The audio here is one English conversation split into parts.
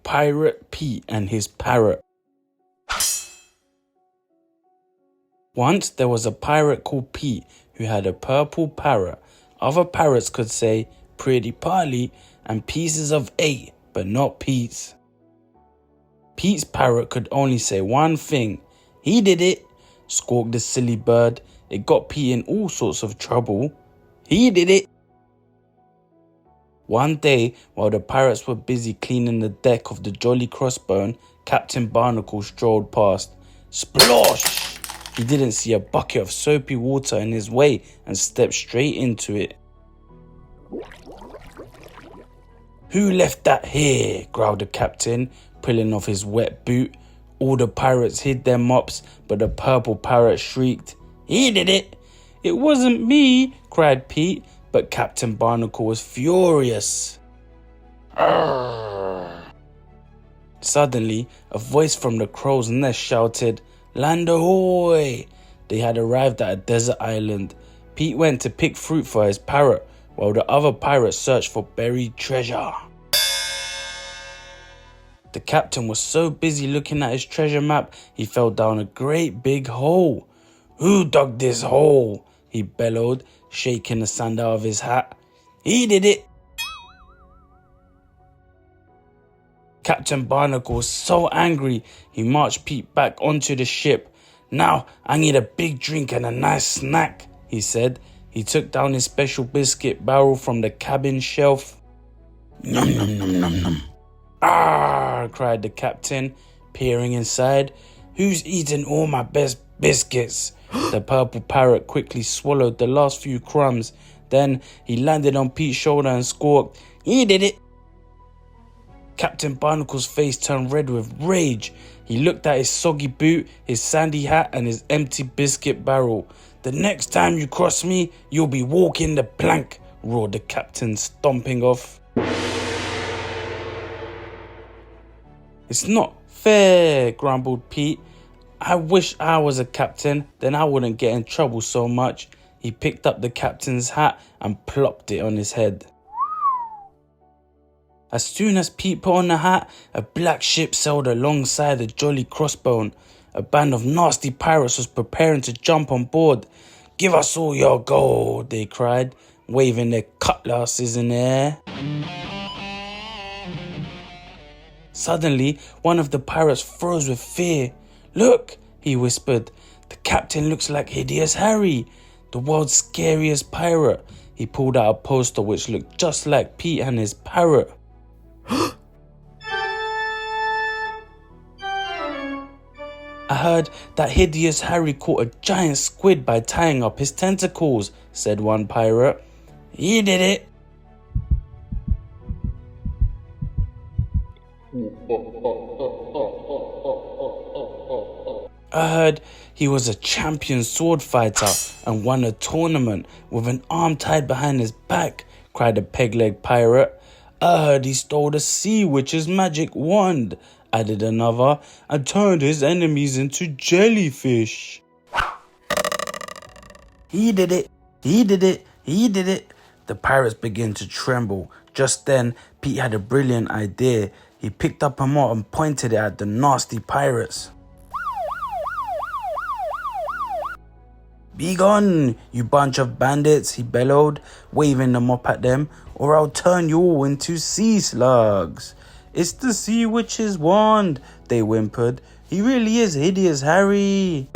Pirate Pete and his Parrot. Once there was a pirate called Pete who had a purple parrot. Other parrots could say pretty Polly and pieces of 8, but not Pete's. Pete's parrot could only say one thing. He did it, squawked the silly bird. It got Pete in all sorts of trouble. He did it. One day, while the pirates were busy cleaning the deck of the Jolly Crossbone, Captain Barnacle strolled past. Splosh! He didn't see a bucket of soapy water in his way and stepped straight into it. Who left that here? Growled the captain, pulling off his wet boot. All the pirates hid their mops, but the purple parrot shrieked, He did it! It wasn't me, cried Pete, but Captain Barnacle was furious. Arrgh. Suddenly, a voice from the crow's nest shouted, Land ahoy! They had arrived at a desert island. Pete went to pick fruit for his parrot, while the other pirates searched for buried treasure. The captain was so busy looking at his treasure map, he fell down a great big hole. Who dug this hole? He bellowed, shaking the sand out of his hat. He did it! Captain Barnacle was so angry, he marched Pete back onto the ship. Now I need a big drink and a nice snack, he said. He took down his special biscuit barrel from the cabin shelf. Nom nom nom nom nom. Ah! Cried the captain, peering inside. Who's eaten all my best biscuits? The purple parrot quickly swallowed the last few crumbs. Then he landed on Pete's shoulder and squawked, He did it! Captain Barnacle's face turned red with rage. He looked at his soggy boot, his sandy hat and his empty biscuit barrel. The next time you cross me, you'll be walking the plank, roared the captain, stomping off. It's not fair, grumbled Pete. I wish I was a captain, then I wouldn't get in trouble so much. He picked up the captain's hat and plopped it on his head. As soon as Pete put on the hat, a black ship sailed alongside the Jolly Crossbone. A band of nasty pirates was preparing to jump on board. Give us all your gold, they cried, waving their cutlasses in the air. Suddenly, one of the pirates froze with fear. Look, he whispered, the captain looks like Hideous Harry, the world's scariest pirate. He pulled out a poster which looked just like Pete and his parrot. I heard that Hideous Harry caught a giant squid by tying up his tentacles, said one pirate. He did it. I heard he was a champion sword fighter and won a tournament with an arm tied behind his back, cried a peg-leg pirate. I heard he stole the sea witch's magic wand, added another, and turned his enemies into jellyfish. He did it, he did it, he did it. The pirates began to tremble. Just then, Pete had a brilliant idea. He picked up a mop and pointed it at the nasty pirates. Be gone, you bunch of bandits, he bellowed, waving the mop at them, or I'll turn you all into sea slugs. It's the sea witch's wand, they whimpered. He really is Hideous Harry.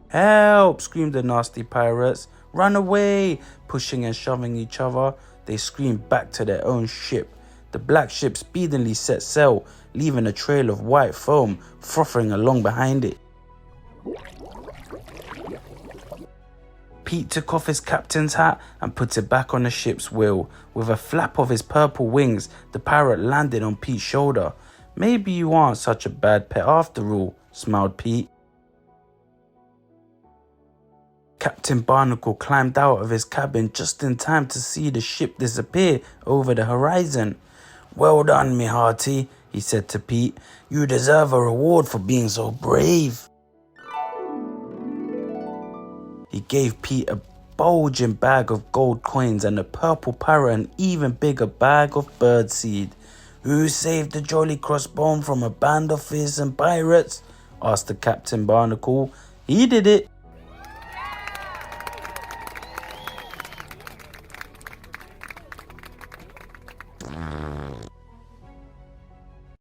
Help, screamed the nasty pirates. Run away, pushing and shoving each other. They screamed back to their own ship. The black ship speedily set sail, leaving a trail of white foam frothing along behind it. Pete took off his captain's hat and put it back on the ship's wheel. With a flap of his purple wings, the parrot landed on Pete's shoulder. Maybe you aren't such a bad pet after all, smiled Pete. Captain Barnacle climbed out of his cabin just in time to see the ship disappear over the horizon. Well done, me hearty, he said to Pete. You deserve a reward for being so brave. He gave Pete a bulging bag of gold coins and a purple parrot an even bigger bag of birdseed. Who saved the Jolly Crossbone from a band of fearsome pirates? Asked the Captain Barnacle. He did it,